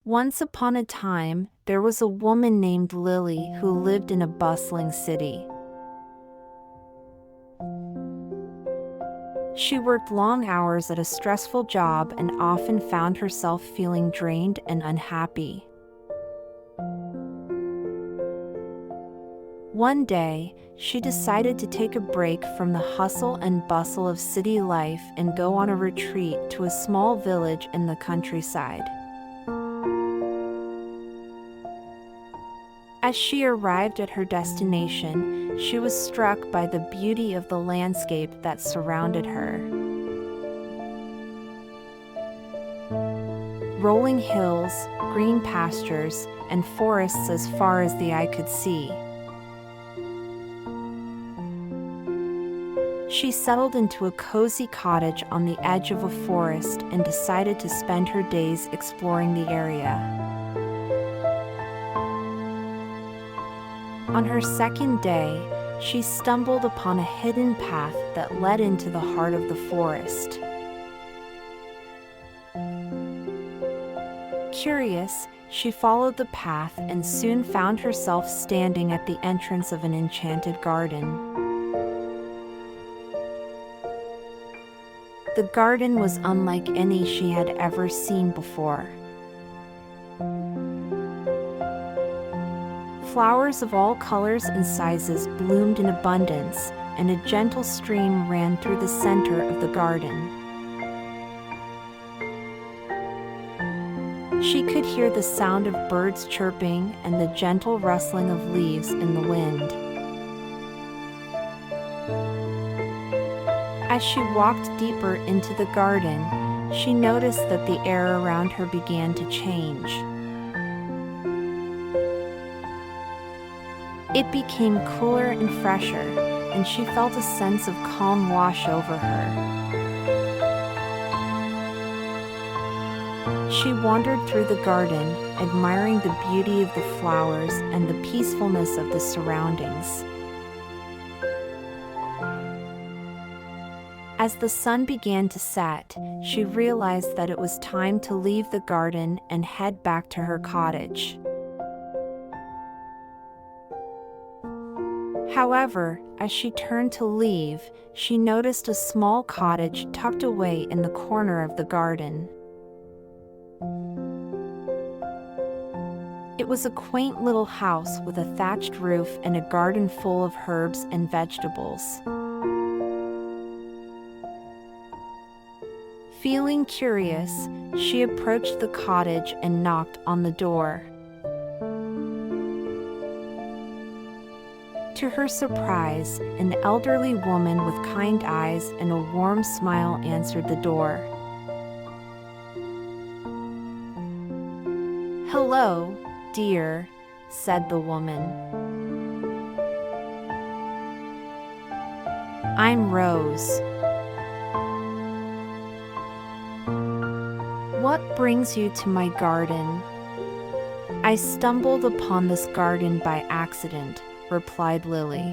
Once upon a time, there was a woman named Lily who lived in a bustling city. She worked long hours at a stressful job and often found herself feeling drained and unhappy. One day, she decided to take a break from the hustle and bustle of city life and go on a retreat to a small village in the countryside. As she arrived at her destination, she was struck by the beauty of the landscape that surrounded her. Rolling hills, green pastures, and forests as far as the eye could see. She settled into a cozy cottage on the edge of a forest and decided to spend her days exploring the area. On her second day, she stumbled upon a hidden path that led into the heart of the forest. Curious, she followed the path and soon found herself standing at the entrance of an enchanted garden. The garden was unlike any she had ever seen before. Flowers of all colors and sizes bloomed in abundance, and a gentle stream ran through the center of the garden. She could hear the sound of birds chirping and the gentle rustling of leaves in the wind. As she walked deeper into the garden, she noticed that the air around her began to change. It became cooler and fresher, and she felt a sense of calm wash over her. She wandered through the garden, admiring the beauty of the flowers and the peacefulness of the surroundings. As the sun began to set, she realized that it was time to leave the garden and head back to her cottage. However, as she turned to leave, she noticed a small cottage tucked away in the corner of the garden. It was a quaint little house with a thatched roof and a garden full of herbs and vegetables. Feeling curious, she approached the cottage and knocked on the door. To her surprise, an elderly woman with kind eyes and a warm smile answered the door. "Hello, dear," said the woman. "I'm Rose. What brings you to my garden?" "I stumbled upon this garden by accident," replied Lily.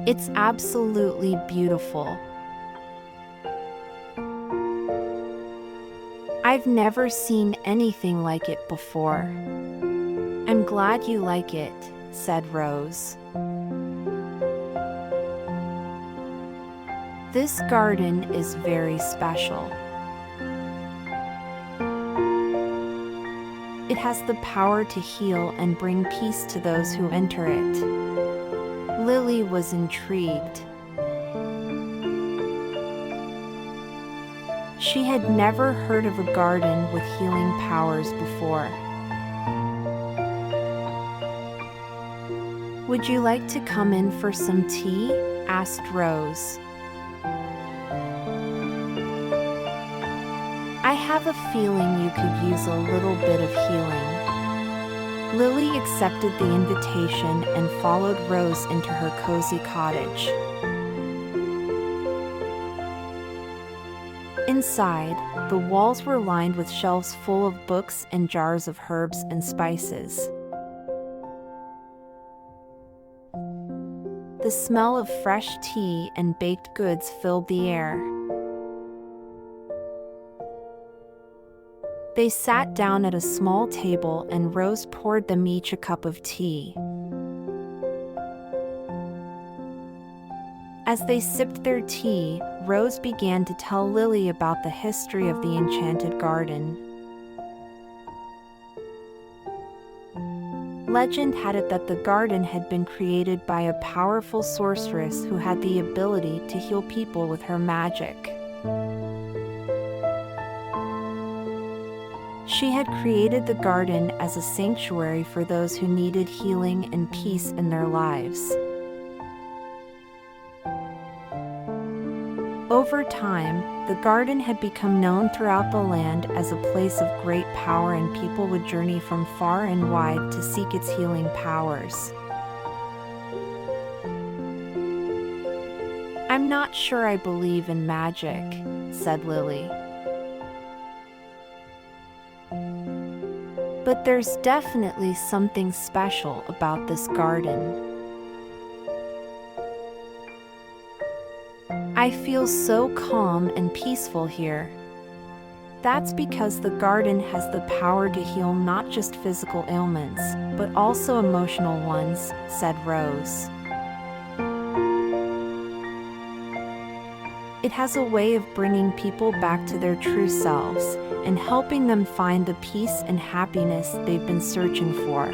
"It's absolutely beautiful. I've never seen anything like it before." "I'm glad you like it," said Rose. "This garden is very special. It has the power to heal and bring peace to those who enter it." Lily was intrigued. She had never heard of a garden with healing powers before. "Would you like to come in for some tea?" asked Rose. "I have a feeling you could use a little bit of healing." Lily accepted the invitation and followed Rose into her cozy cottage. Inside, the walls were lined with shelves full of books and jars of herbs and spices. The smell of fresh tea and baked goods filled the air. They sat down at a small table and Rose poured them each a cup of tea. As they sipped their tea, Rose began to tell Lily about the history of the Enchanted Garden. Legend had it that the garden had been created by a powerful sorceress who had the ability to heal people with her magic. She had created the garden as a sanctuary for those who needed healing and peace in their lives. Over time, the garden had become known throughout the land as a place of great power, and people would journey from far and wide to seek its healing powers. "I'm not sure I believe in magic," said Lily. "But there's definitely something special about this garden. I feel so calm and peaceful here." "That's because the garden has the power to heal not just physical ailments, but also emotional ones," said Rose. "It has a way of bringing people back to their true selves and helping them find the peace and happiness they've been searching for."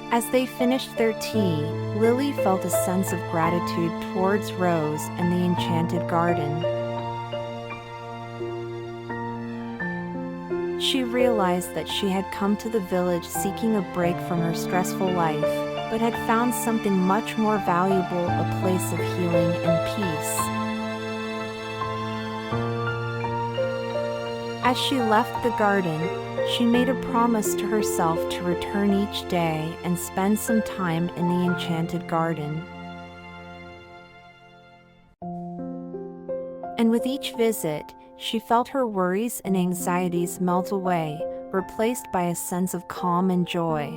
As they finished their tea, Lily felt a sense of gratitude towards Rose and the Enchanted Garden. She realized that she had come to the village seeking a break from her stressful life, but had found something much more valuable, a place of healing and peace. As she left the garden, she made a promise to herself to return each day and spend some time in the Enchanted Garden. And with each visit, she felt her worries and anxieties melt away, replaced by a sense of calm and joy.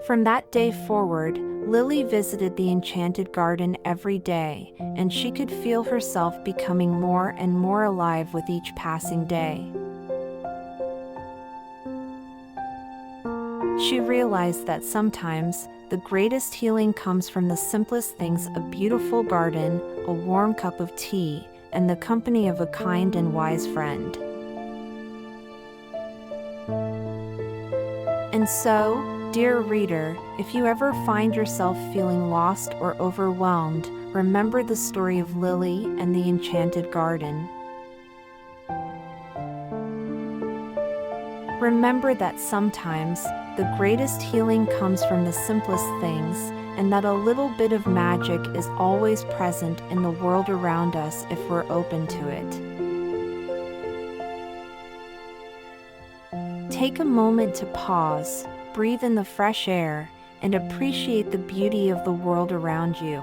From that day forward, Lily visited the Enchanted Garden every day, and she could feel herself becoming more and more alive with each passing day. She realized that sometimes the greatest healing comes from the simplest things: a beautiful garden, a warm cup of tea, and the company of a kind and wise friend. And so, dear reader, if you ever find yourself feeling lost or overwhelmed, remember the story of Lily and the Enchanted Garden. Remember that sometimes the greatest healing comes from the simplest things, and that a little bit of magic is always present in the world around us if we're open to it. Take a moment to pause, breathe in the fresh air, and appreciate the beauty of the world around you.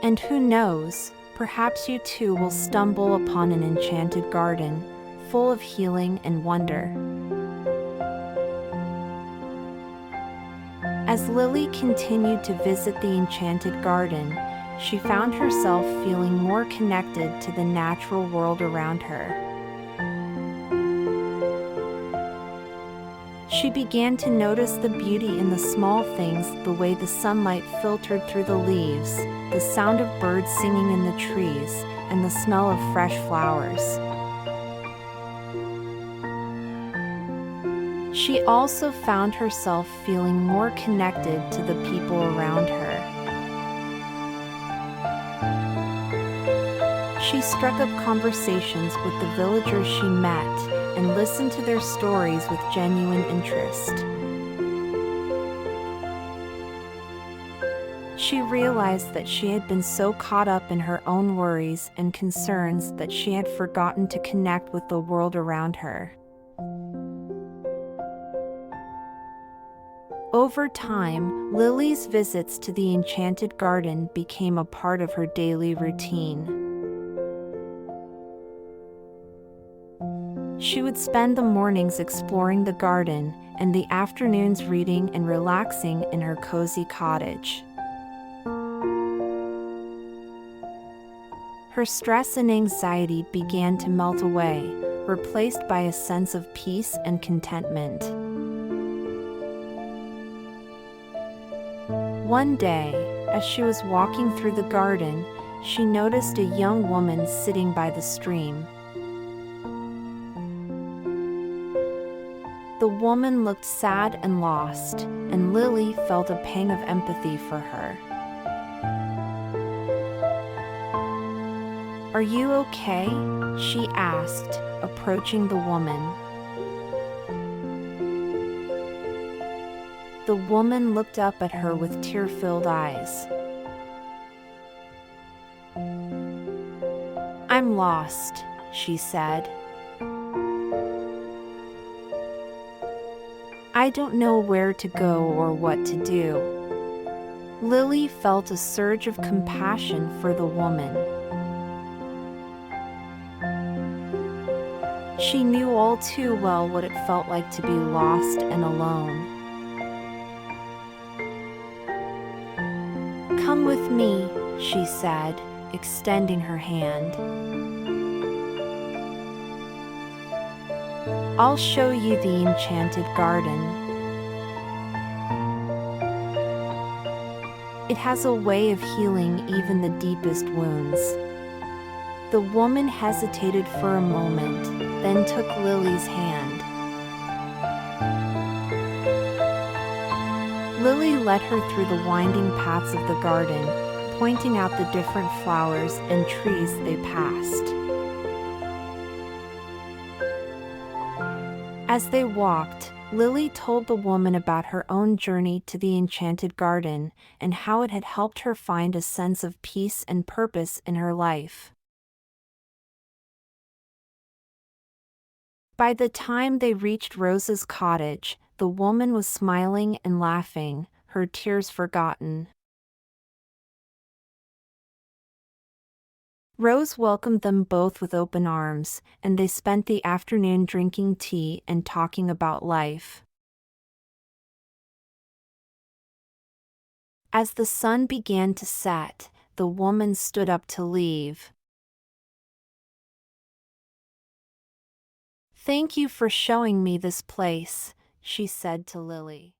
And who knows, perhaps you too will stumble upon an enchanted garden, full of healing and wonder. As Lily continued to visit the Enchanted Garden, she found herself feeling more connected to the natural world around her. She began to notice the beauty in the small things, the way the sunlight filtered through the leaves, the sound of birds singing in the trees, and the smell of fresh flowers. She also found herself feeling more connected to the people around her. She struck up conversations with the villagers she met and listened to their stories with genuine interest. She realized that she had been so caught up in her own worries and concerns that she had forgotten to connect with the world around her. Over time, Lily's visits to the Enchanted Garden became a part of her daily routine. She would spend the mornings exploring the garden and the afternoons reading and relaxing in her cozy cottage. Her stress and anxiety began to melt away, replaced by a sense of peace and contentment. One day, as she was walking through the garden, she noticed a young woman sitting by the stream. The woman looked sad and lost, and Lily felt a pang of empathy for her. "Are you okay?" she asked, approaching the woman. The woman looked up at her with tear-filled eyes. "I'm lost," she said. "I don't know where to go or what to do." Lily felt a surge of compassion for the woman. She knew all too well what it felt like to be lost and alone. "Come with me," she said, extending her hand. "I'll show you the Enchanted Garden. It has a way of healing even the deepest wounds." The woman hesitated for a moment, then took Lily's hand. Lily led her through the winding paths of the garden, pointing out the different flowers and trees they passed. As they walked, Lily told the woman about her own journey to the Enchanted Garden and how it had helped her find a sense of peace and purpose in her life. By the time they reached Rose's cottage, the woman was smiling and laughing, her tears forgotten. Rose welcomed them both with open arms, and they spent the afternoon drinking tea and talking about life. As the sun began to set, the woman stood up to leave. "Thank you for showing me this place," she said to Lily.